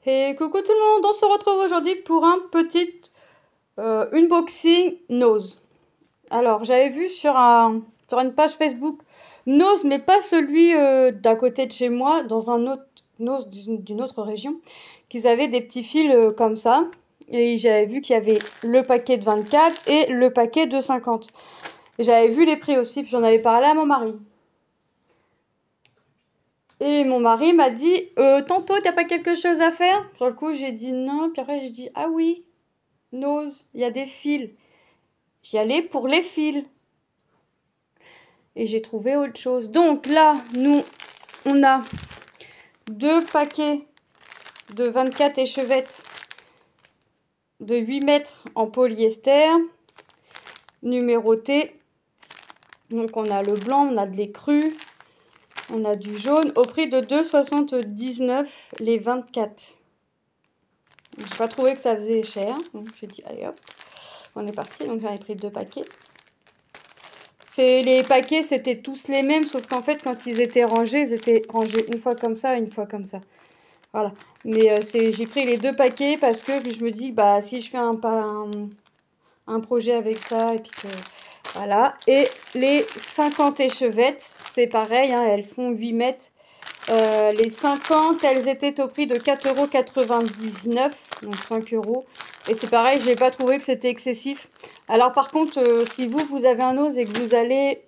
Et coucou tout le monde, on se retrouve aujourd'hui pour un petit unboxing Nose. Alors j'avais vu sur une page Facebook Nose, mais pas celui d'à côté de chez moi, dans un autre Nose d'une autre région, qu'ils avaient des petits fils comme ça. Et j'avais vu qu'il y avait le paquet de 24 et le paquet de 50. Et j'avais vu les prix aussi, puis j'en avais parlé à mon mari. Et mon mari m'a dit, tantôt, t'as pas quelque chose à faire? Sur le coup, j'ai dit non. Puis après, j'ai dit, ah oui, Nose, il y a des fils. J'y allais pour les fils. Et j'ai trouvé autre chose. Donc là, nous, on a 2 paquets de 24 échevettes de 8 mètres en polyester, numérotés. Donc on a le blanc, on a de l'écru, on a du jaune, au prix de 2,79 les 24. J'ai pas trouvé que ça faisait cher, donc j'ai dit allez hop, on est parti. Donc j'en ai pris 2 paquets. Les paquets c'était tous les mêmes, sauf qu'en fait quand ils étaient rangés une fois comme ça, une fois comme ça. Voilà. Mais j'ai pris les 2 paquets parce que je me dis bah si je fais un projet avec ça et puis que voilà. Et les 50 échevettes, c'est pareil, hein, elles font 8 mètres. Les 50, elles étaient au prix de 4,99 €, donc 5 €. Et c'est pareil, j'ai pas trouvé que c'était excessif. Alors par contre, si vous avez un Nose et que vous allez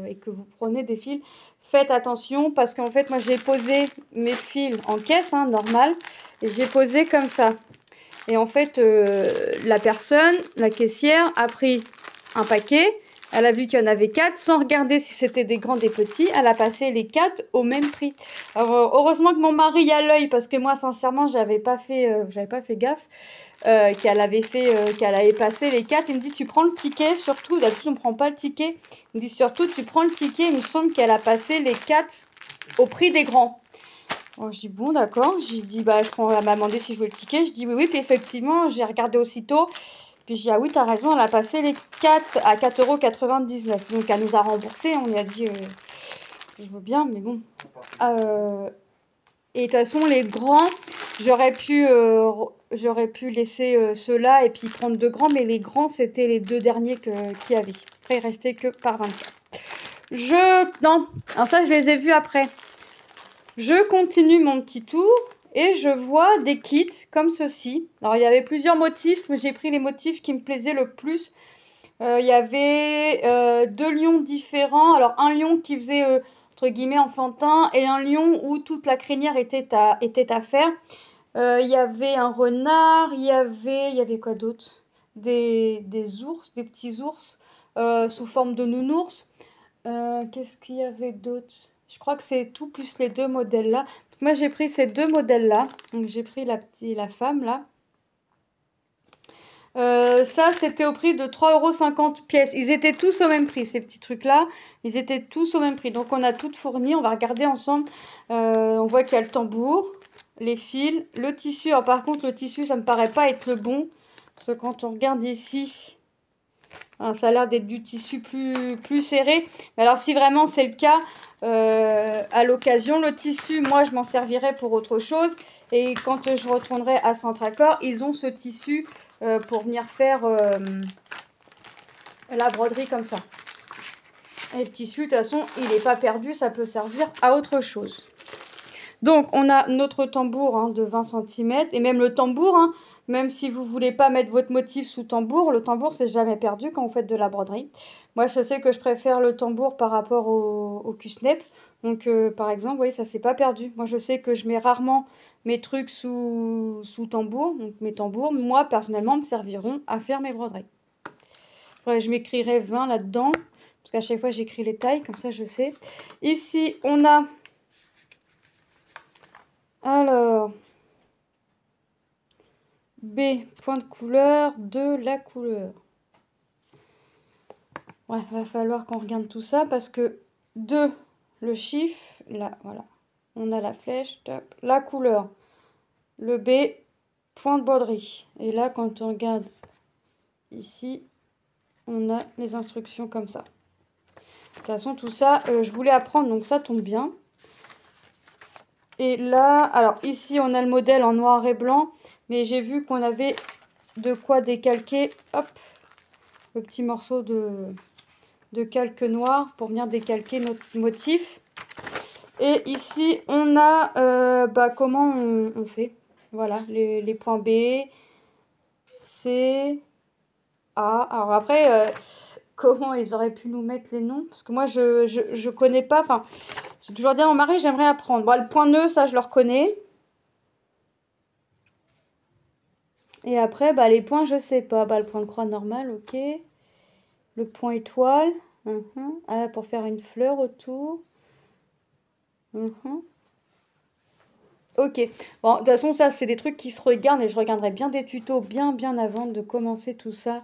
et que vous prenez des fils, faites attention parce qu'en fait, moi j'ai posé mes fils en caisse, hein, normal, et j'ai posé comme ça. Et en fait, la personne, la caissière, a pris un paquet. Elle a vu qu'il y en avait 4, sans regarder si c'était des grands, des petits. Elle a passé les 4 au même prix. Alors, heureusement que mon mari a l'œil, parce que moi, sincèrement, j'avais pas fait gaffe qu'elle avait passé les 4. Il me dit, tu prends le ticket, surtout. D'habitude, on ne prend pas le ticket. Il me dit, surtout, tu prends le ticket. Il me semble qu'elle a passé les 4 au prix des grands. Alors, je dis, bon, d'accord. J'ai dit, bah, elle m'a demandé si je voulais le ticket. Je dis, oui, oui. Puis effectivement, j'ai regardé aussitôt. Puis j'ai dit, ah oui, t'as raison, elle a passé les 4 à 4,99 €. Donc elle nous a remboursé, on lui a dit, je veux bien, mais bon. Et de toute façon, les grands, j'aurais pu laisser ceux-là et puis prendre 2 grands, mais les grands, c'était les 2 derniers qu'il y avait. Après, il restait que par 24. Non, alors ça, je les ai vus après. Je continue mon petit tour. Et je vois des kits comme ceci. Alors, il y avait plusieurs motifs, mais j'ai pris les motifs qui me plaisaient le plus. Il y avait 2 lions différents. Alors, un lion qui faisait, entre guillemets, enfantin, et un lion où toute la crinière était à faire. Il y avait un renard, il y avait quoi d'autre? Des ours, des petits ours, sous forme de nounours. Qu'est-ce qu'il y avait d'autre? Je crois que c'est tout, plus les 2 modèles-là. Moi, j'ai pris ces 2 modèles-là. Donc, j'ai pris la femme, là. Ça, c'était au prix de 3,50 € pièce. Ils étaient tous au même prix, ces petits trucs-là. Ils étaient tous au même prix. Donc, on a tout fourni. On va regarder ensemble. On voit qu'il y a le tambour, les fils, le tissu. Alors, par contre, le tissu, ça me paraît pas être le bon. Parce que quand on regarde ici... Alors, ça a l'air d'être du tissu plus serré. Mais alors, si vraiment c'est le cas, à l'occasion, le tissu, moi, je m'en servirai pour autre chose. Et quand je retournerai à Centracor, ils ont ce tissu pour venir faire la broderie comme ça. Et le tissu, de toute façon, il n'est pas perdu. Ça peut servir à autre chose. Donc, on a notre tambour, hein, de 20 cm. Et même le tambour, hein, même si vous ne voulez pas mettre votre motif sous tambour, le tambour, c'est jamais perdu quand vous faites de la broderie. Moi, je sais que je préfère le tambour par rapport au cusnep. Donc, par exemple, vous voyez, ça, c'est pas perdu. Moi, je sais que je mets rarement mes trucs sous tambour. Donc, mes tambours, moi, personnellement, me serviront à faire mes broderies. Faudrait que je m'écrirai 20 là-dedans. Parce qu'à chaque fois, j'écris les tailles. Comme ça, je sais. Ici, on a... Alors... B, point de couleur, de la couleur. Ouais, va falloir qu'on regarde tout ça parce que 2, le chiffre, là, voilà. On a la flèche, top, la couleur. Le B, point de broderie. Et là, quand on regarde ici, on a les instructions comme ça. De toute façon, tout ça, je voulais apprendre, donc ça tombe bien. Et là, alors ici, on a le modèle en noir et blanc. Mais j'ai vu qu'on avait de quoi décalquer, hop, le petit morceau de calque noir pour venir décalquer notre motif. Et ici, on a comment on fait. Voilà, les points B, C, A. Alors après, comment ils auraient pu nous mettre les noms? Parce que moi, je connais pas. Enfin, j'ai toujours dit à mon mari, j'aimerais apprendre. Bon, le point nœud, ça, je le reconnais. Et après, bah, les points, je sais pas. Bah, le point de croix normal, ok. Le point étoile. Ah, pour faire une fleur autour. Ok. Bon, de toute façon, ça, c'est des trucs qui se regardent et je regarderai bien des tutos bien avant de commencer tout ça.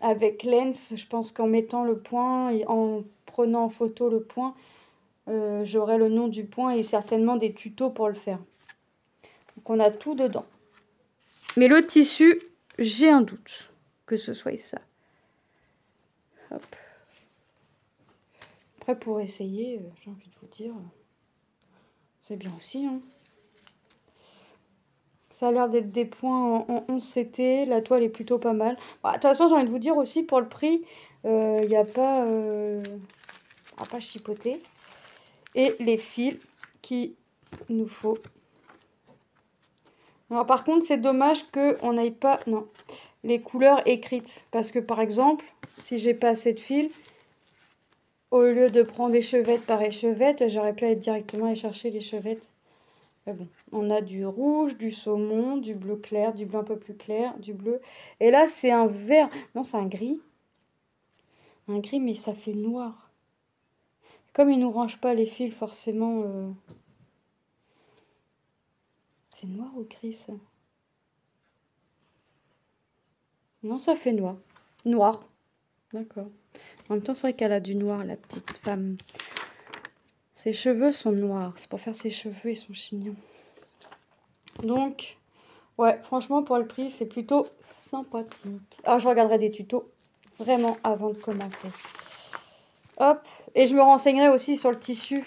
Avec Lens, je pense qu'en mettant le point et en prenant en photo le point, j'aurai le nom du point et certainement des tutos pour le faire. Donc, on a tout dedans. Mais le tissu, j'ai un doute que ce soit ça. Hop. Après, pour essayer, j'ai envie de vous dire, c'est bien aussi. Hein. Ça a l'air d'être des points en 11 CT. La toile est plutôt pas mal. Bah, de toute façon, j'ai envie de vous dire aussi, pour le prix, il n'y a pas à pas chipoter. Et les fils qu'il nous faut. Alors, par contre, c'est dommage qu'on n'aille pas... Non, les couleurs écrites. Parce que, par exemple, si j'ai pas assez de fils, au lieu de prendre échevette par échevette, j'aurais pu aller directement aller chercher l'échevette. Mais bon, on a du rouge, du saumon, du bleu clair, du bleu un peu plus clair, du bleu. Et là, c'est un vert. Non, c'est un gris. Un gris, mais ça fait noir. Comme ils nous rangent pas les fils, forcément... C'est noir ou gris, ça? Non, ça fait noir. Noir. D'accord. En même temps, c'est vrai qu'elle a du noir, la petite femme. Ses cheveux sont noirs. C'est pour faire ses cheveux et son chignon. Donc, ouais, franchement, pour le prix, c'est plutôt sympathique. Alors, je regarderai des tutos vraiment avant de commencer. Hop. Et je me renseignerai aussi sur le tissu.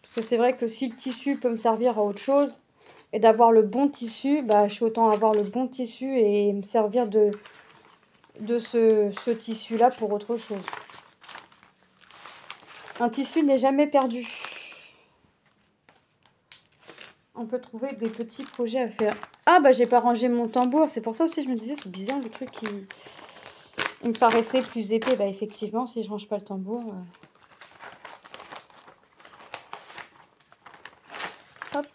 Parce que c'est vrai que si le tissu peut me servir à autre chose, et d'avoir le bon tissu, bah, je suis autant avoir le bon tissu et me servir de ce tissu-là pour autre chose. Un tissu n'est jamais perdu. On peut trouver des petits projets à faire. Ah, bah, j'ai pas rangé mon tambour. C'est pour ça aussi, je me disais, c'est bizarre, le truc, il me paraissait plus épais. Bah, effectivement, si je range pas le tambour... Hop.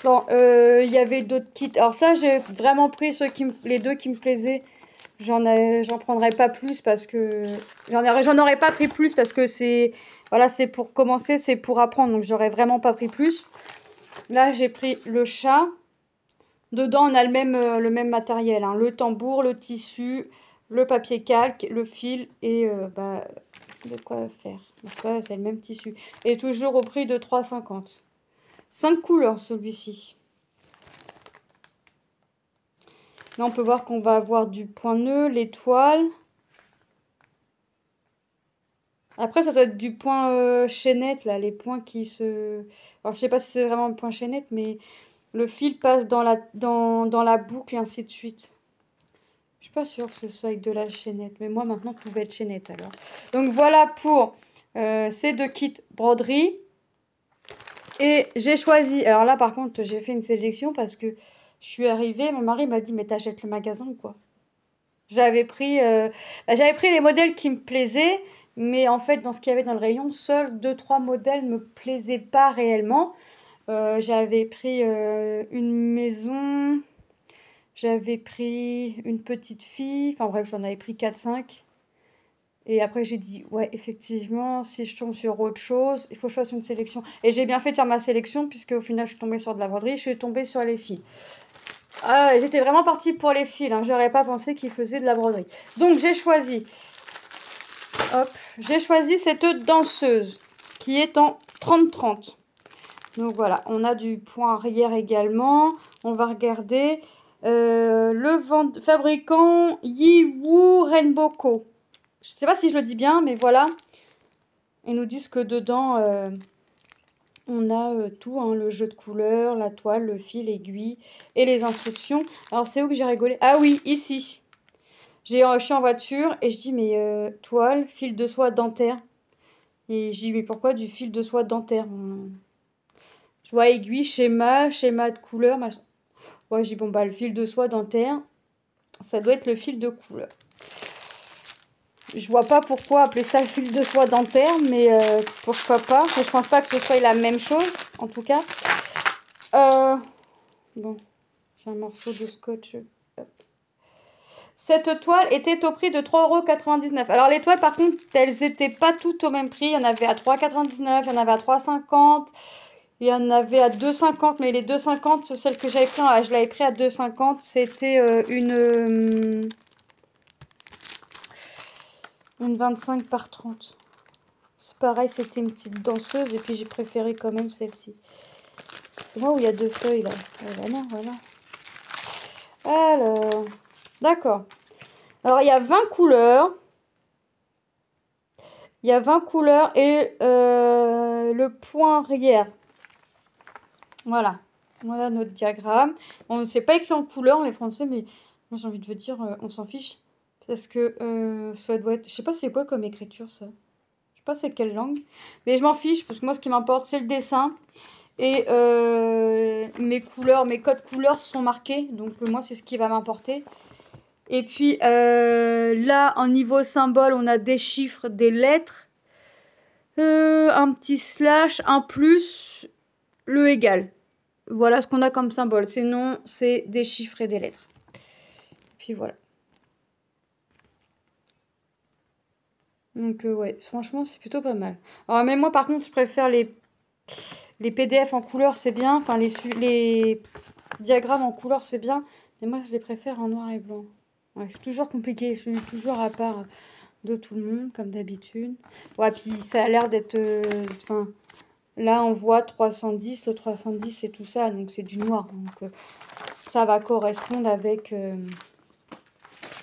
Bon, il y avait d'autres kits. Alors ça, j'ai vraiment pris les deux qui me plaisaient. J'en prendrai pas plus parce que... J'en aurais pas pris plus parce que c'est... Voilà, c'est pour commencer, c'est pour apprendre. Donc, j'aurais vraiment pas pris plus. Là, j'ai pris le chat. Dedans, on a le même matériel. Hein. Le tambour, le tissu, le papier calque, le fil et bah, de quoi faire. C'est le même tissu. Et toujours au prix de 3,50. 5 couleurs, celui-ci. Là, on peut voir qu'on va avoir du point nœud, l'étoile. Après, ça doit être du point chaînette, là, les points qui se... Alors, je sais pas si c'est vraiment le point chaînette, mais le fil passe dans la boucle et ainsi de suite. Je suis pas sûre que ce soit avec de la chaînette, mais moi, maintenant, tout va être chaînette, alors. Donc, voilà pour ces deux kits broderie. Et j'ai choisi... Alors là, par contre, j'ai fait une sélection parce que je suis arrivée, mon mari m'a dit, mais t'achètes le magasin ou quoi? J'avais pris les modèles qui me plaisaient, mais en fait, dans ce qu'il y avait dans le rayon, seuls 2-3 modèles ne me plaisaient pas réellement. J'avais pris une maison, j'avais pris une petite fille, enfin bref, j'en avais pris 4-5. Et après, j'ai dit, ouais, effectivement, si je tombe sur autre chose, il faut que je fasse une sélection. Et j'ai bien fait de faire ma sélection, puisque au final, je suis tombée sur de la broderie, je suis tombée sur les fils. Ah, j'étais vraiment partie pour les fils, hein. J'aurais pas pensé qu'ils faisaient de la broderie. Donc, j'ai choisi cette danseuse, qui est en 30-30. Donc, voilà, on a du point arrière également. On va regarder le fabricant Yiwu Rainbow Co. Je sais pas si je le dis bien, mais voilà. Ils nous disent que dedans, on a tout, hein, le jeu de couleurs, la toile, le fil, l'aiguille et les instructions. Alors, c'est où que j'ai rigolé? Ah oui, ici. Je suis en voiture et je dis, mais toile, fil de soie dentaire. Et je dis, mais pourquoi du fil de soie dentaire? Je vois aiguille, schéma de couleur, machin. Ouais, je dis, bon, bah, le fil de soie dentaire, ça doit être le fil de couleur. Je vois pas pourquoi appeler ça le fil de soie dentaire, mais pourquoi pas. Mais je pense pas que ce soit la même chose, en tout cas. Bon, j'ai un morceau de scotch. Hop. Cette toile était au prix de 3,99 €. Alors les toiles, par contre, elles étaient pas toutes au même prix. Il y en avait à 3,99 €, il y en avait à 3,50 €, il y en avait à 2,50 €. Mais les 2,50, celle que j'avais pris, je l'avais pris à 2,50. C'était une 25 par 30. C'est pareil, c'était une petite danseuse. Et puis j'ai préféré quand même celle-ci. C'est moi où il y a 2 feuilles là. Voilà, voilà. Alors, d'accord. Alors il y a 20 couleurs. Il y a 20 couleurs et le point arrière. Voilà. Voilà notre diagramme. On ne sait pas écrit en couleur, les Français, mais moi j'ai envie de vous dire, on s'en fiche. Parce que ça doit être... Je sais pas c'est quoi comme écriture ça. Je sais pas c'est quelle langue. Mais je m'en fiche parce que moi ce qui m'importe c'est le dessin. Et mes couleurs, mes codes couleurs sont marqués. Donc moi c'est ce qui va m'importer. Et puis là, en niveau symbole, on a des chiffres, des lettres. Un petit slash, un plus, le égal. Voilà ce qu'on a comme symbole. Sinon, c'est des chiffres et des lettres. Puis voilà. Donc ouais, franchement, c'est plutôt pas mal. Alors, mais moi, par contre, je préfère les PDF en couleur, c'est bien. Enfin, les diagrammes en couleur, c'est bien. Mais moi, je les préfère en noir et blanc. Ouais, je suis toujours compliquée. Je suis toujours à part de tout le monde, comme d'habitude. Ouais, puis ça a l'air d'être... Enfin, là, on voit 310. Le 310, c'est tout ça. Donc, c'est du noir. Donc, ça va correspondre avec...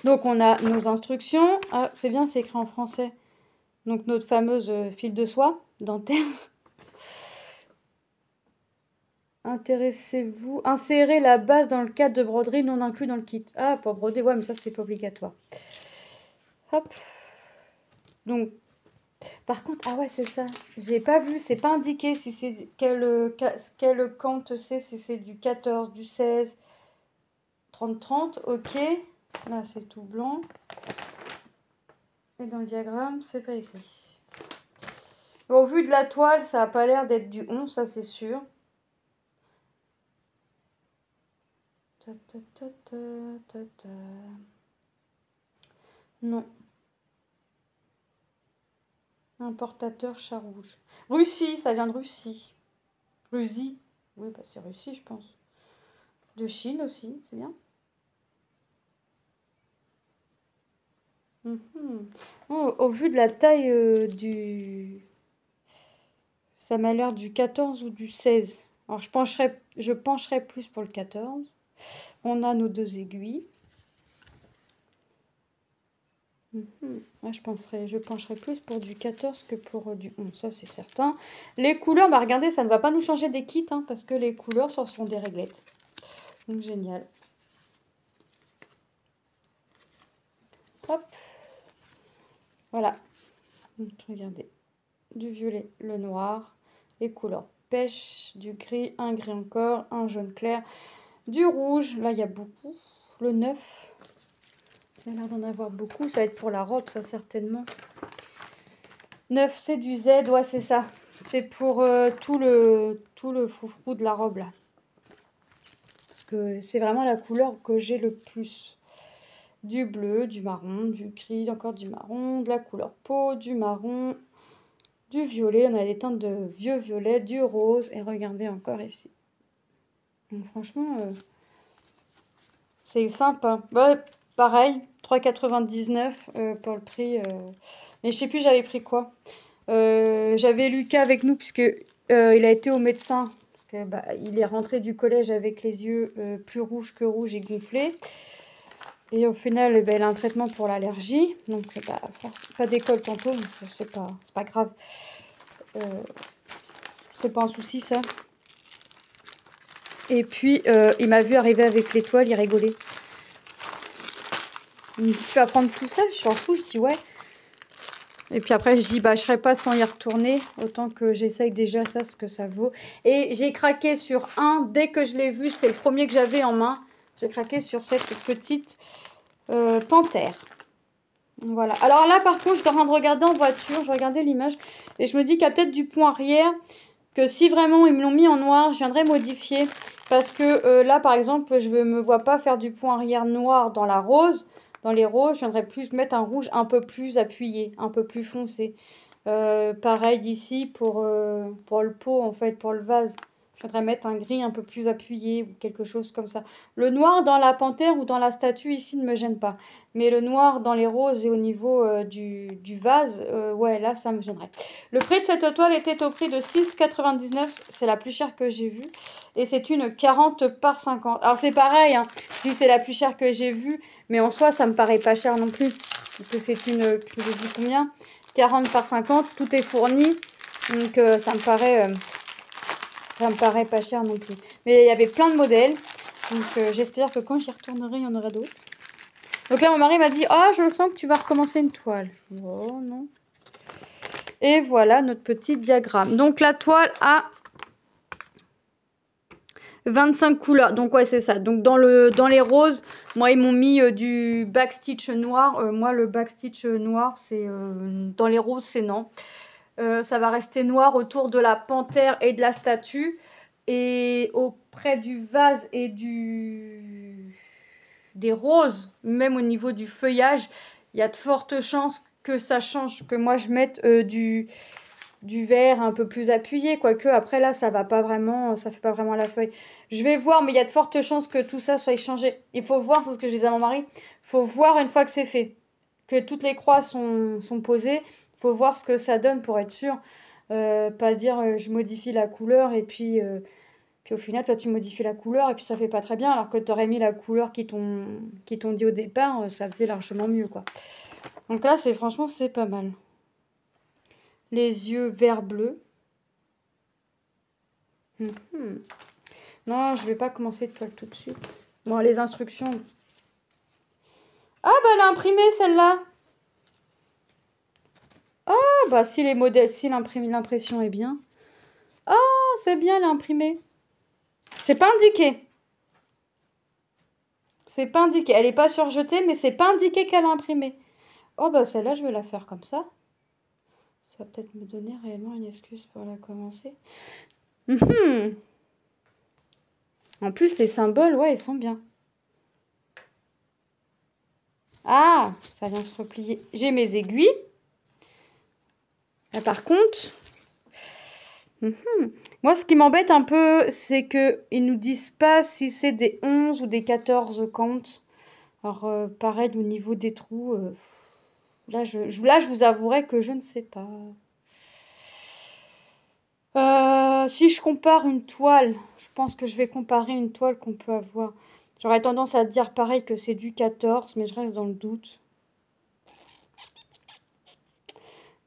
Donc, on a nos instructions. Ah, c'est bien, c'est écrit en français. Donc, notre fameuse fil de soie dentaire. Intéressez-vous. Insérez la base dans le cadre de broderie non inclus dans le kit. Ah, pour broder, ouais, mais ça, c'est pas obligatoire. Hop. Donc, par contre, ah ouais, c'est ça. J'ai pas vu, c'est pas indiqué si c'est quel compte c'est, si c'est du 14, du 16, 30, ok. Là, c'est tout blanc. Et dans le diagramme, c'est pas écrit. Au vu de la toile, ça a pas l'air d'être du 11, ça c'est sûr. Non. Importateur chat rouge. Russie, ça vient de Russie. Russie. Oui, bah c'est Russie, je pense. De Chine aussi, c'est bien. Au vu de la taille du... Ça m'a l'air du 14 ou du 16. Alors je pencherai plus pour le 14. On a nos 2 aiguilles. Ouais, je pencherai plus pour du 14 que pour du 11, ça c'est certain. Les couleurs, bah regardez, ça ne va pas nous changer des kits, hein, parce que les couleurs, ce sont des réglettes. Donc génial. Hop. Voilà. Donc, regardez. Du violet, le noir, les couleurs pêche, du gris, un gris encore, un jaune clair, du rouge. Là, il y a beaucoup. Le 9. Il a l'air d'en avoir beaucoup. Ça va être pour la robe, ça, certainement. 9, c'est du Z. Ouais, c'est ça. C'est pour tout le froufrou de la robe, là. Parce que c'est vraiment la couleur que j'ai le plus. Du bleu, du marron, du gris, encore du marron, de la couleur peau, du marron, du violet. On a des teintes de vieux violet, du rose. Et regardez encore ici. Donc, franchement, c'est sympa. Bah, pareil, 3,99 pour le prix. Mais je sais plus j'avais pris quoi. J'avais Lucas avec nous puisque il a été au médecin. Parce que, bah, il est rentré du collège avec les yeux plus rouges que rouges et gonflés. Et au final, eh ben, elle a un traitement pour l'allergie. Donc, bah, pas d'école tantôt, donc c'est pas grave. C'est pas un souci, ça. Et puis, il m'a vu arriver avec l'étoile, il rigolait. Il me dit, tu vas prendre tout ça? Je suis en fou, je dis, ouais. Et puis après, je dis, bah, je serais pas sans y retourner. Autant que j'essaye déjà ça, ce que ça vaut. Et j'ai craqué sur un, dès que je l'ai vu, c'est le premier que j'avais en main. J'ai craqué sur cette petite panthère. Voilà. Alors là, par contre, je suis en train de regarder en voiture. Je regardais l'image. Et je me dis qu'il y a peut-être du point arrière. Que si vraiment ils me l'ont mis en noir, je viendrai modifier. Parce que là, par exemple, je ne me vois pas faire du point arrière noir dans la rose. Dans les roses, je viendrais plus mettre un rouge un peu plus appuyé, un peu plus foncé. Pareil ici pour le pot, en fait, pour le vase. Je voudrais mettre un gris un peu plus appuyé ou quelque chose comme ça. Le noir dans la panthère ou dans la statue ici ne me gêne pas. Mais le noir dans les roses et au niveau du vase, ouais, là, ça me gênerait. Le prix de cette toile était au prix de 6,99 €. C'est la plus chère que j'ai vue. Et c'est une 40 par 50. Alors, c'est pareil, hein. Je dis c'est la plus chère que j'ai vue. Mais en soi, ça me paraît pas cher non plus. Parce que c'est une, je vous dis combien, 40 par 50. Tout est fourni. Donc, ça me paraît pas cher non plus. Mais il y avait plein de modèles. Donc, j'espère que quand j'y retournerai, il y en aura d'autres. Donc là, mon mari m'a dit, ah, je sens que tu vas recommencer une toile. Je dis, oh non. Et voilà notre petit diagramme. Donc la toile a 25 couleurs. Donc ouais, c'est ça. Donc dans les roses, moi, ils m'ont mis du backstitch noir. Moi, le backstitch noir, c'est dans les roses, c'est non. Ça va rester noir autour de la panthère et de la statue. Et auprès du vase et des roses, même au niveau du feuillage, il y a de fortes chances que ça change, que moi je mette du vert un peu plus appuyé, quoique après là ça va pas vraiment, ça fait pas vraiment la feuille. Je vais voir, mais il y a de fortes chances que tout ça soit échangé. Il faut voir, c'est ce que je disais à mon mari, il faut voir une fois que c'est fait, que toutes les croix sont posées, il faut voir ce que ça donne pour être sûr. Pas dire je modifie la couleur et puis au final, toi, tu modifies la couleur et puis ça fait pas très bien. Alors que tu aurais mis la couleur qui t'ont dit au départ, ça faisait largement mieux, quoi. Donc là, franchement, c'est pas mal. Les yeux vert-bleu. Non, je vais pas commencer de toile tout de suite. Bon, les instructions. Ah, bah, elle a imprimé, celle-là. Ah, bah, si les modèles, si l'impression est bien. Ah, c'est bien, elle a imprimé. C'est pas indiqué. C'est pas indiqué. Elle est pas surjetée, mais c'est pas indiqué qu'elle a imprimé. Oh, bah, celle-là, je vais la faire comme ça. Ça va peut-être me donner réellement une excuse pour la commencer. En plus, les symboles, ouais, ils sont bien. Ah, ça vient se replier. J'ai mes aiguilles. Là, par contre, moi, ce qui m'embête un peu, c'est qu'ils nous disent pas si c'est des 11 ou des 14 comptes. Alors, pareil, au niveau des trous, là, je vous avouerai que je ne sais pas. Si je compare une toile, je pense que je vais comparer une toile qu'on peut avoir. J'aurais tendance à dire pareil que c'est du 14, mais je reste dans le doute.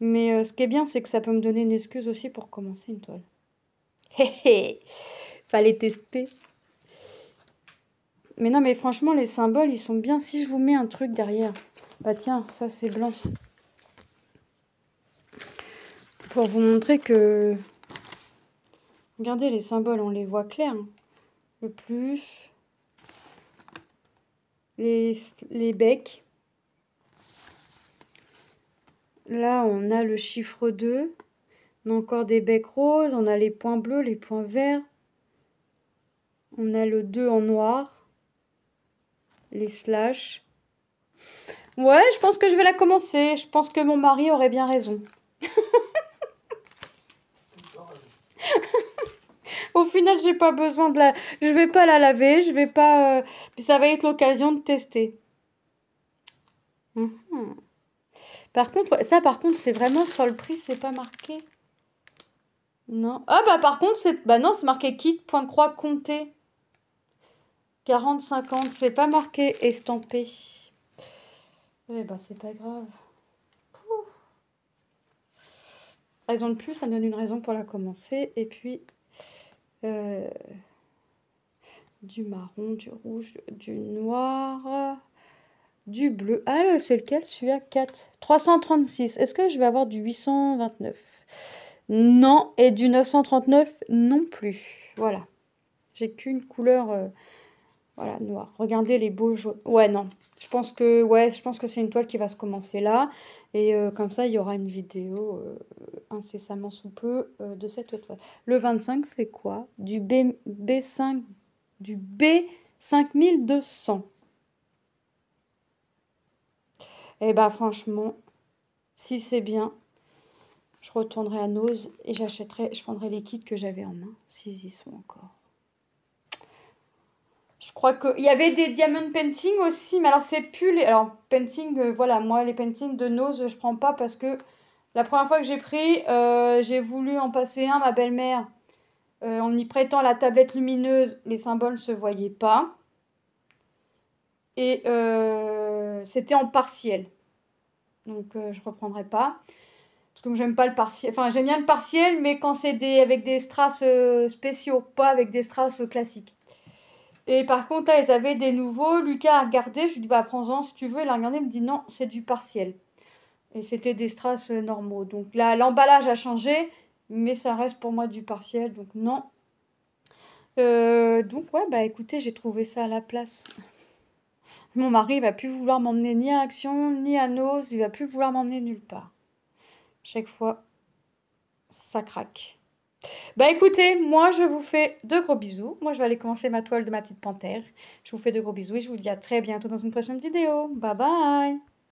Mais ce qui est bien, c'est que ça peut me donner une excuse aussi pour commencer une toile. Hé hé, fallait tester. Mais non, mais franchement, les symboles, ils sont bien. Si je vous mets un truc derrière, bah tiens, ça c'est blanc. Pour vous montrer que... Regardez, les symboles, on les voit clairs. Hein. Le plus... Les becs. Là, on a le chiffre 2. On a encore des becs roses. On a les points bleus, les points verts. On a le 2 en noir. Les slash. Ouais, je pense que je vais la commencer. Je pense que mon mari aurait bien raison. Au final, j'ai pas besoin de la... Je vais pas la laver, je vais pas... Puis ça va être l'occasion de tester. Par contre, ouais, ça par contre, c'est vraiment sur le prix, c'est pas marqué. Non. Ah bah par contre, c'est... Bah non, c'est marqué kit, point de croix, compté. 40, 50, c'est pas marqué estampé. Eh ben, c'est pas grave. Pouh. Raison de plus, ça me donne une raison pour la commencer. Et puis, du marron, du rouge, du noir, du bleu. Ah, c'est lequel celui-là? 4. 336. Est-ce que je vais avoir du 829? Non. Et du 939 non plus. Voilà. J'ai qu'une couleur... voilà, noir. Regardez les beaux jaunes. Ouais, non. Je pense que c'est une toile qui va se commencer là. Et comme ça, il y aura une vidéo incessamment sous peu de cette toile. Le 25, c'est quoi? Du B5, du B5200. Eh bah franchement, si c'est bien, je retournerai à Nose et je prendrai les kits que j'avais en main, s'ils y sont encore. Je crois qu'il y avait des diamond painting aussi, mais alors c'est plus les... Alors, painting, voilà, moi les paintings de Nose, je prends pas parce que la première fois que j'ai pris, j'ai voulu en passer un, ma belle-mère, en y prêtant la tablette lumineuse, les symboles ne se voyaient pas. Et c'était en partiel. Donc je reprendrai pas. Parce que j'aime pas le partiel. Enfin, j'aime bien le partiel, mais quand c'est avec des strass spéciaux, pas avec des strass classiques. Et par contre, là, ils avaient des nouveaux. Lucas a regardé. Je lui dis, bah, prends-en si tu veux. Il a regardé. Il me dit, non, c'est du partiel. Et c'était des strass normaux. Donc là, l'emballage a changé, mais ça reste pour moi du partiel. Donc non. Donc, ouais, bah écoutez, j'ai trouvé ça à la place. Mon mari, il va plus vouloir m'emmener ni à Action, ni à Nose. Il va plus vouloir m'emmener nulle part. Chaque fois, ça craque. Bah écoutez, moi je vous fais de gros bisous. Moi je vais aller commencer ma toile de ma petite panthère. Je vous fais de gros bisous et je vous dis à très bientôt dans une prochaine vidéo. Bye bye!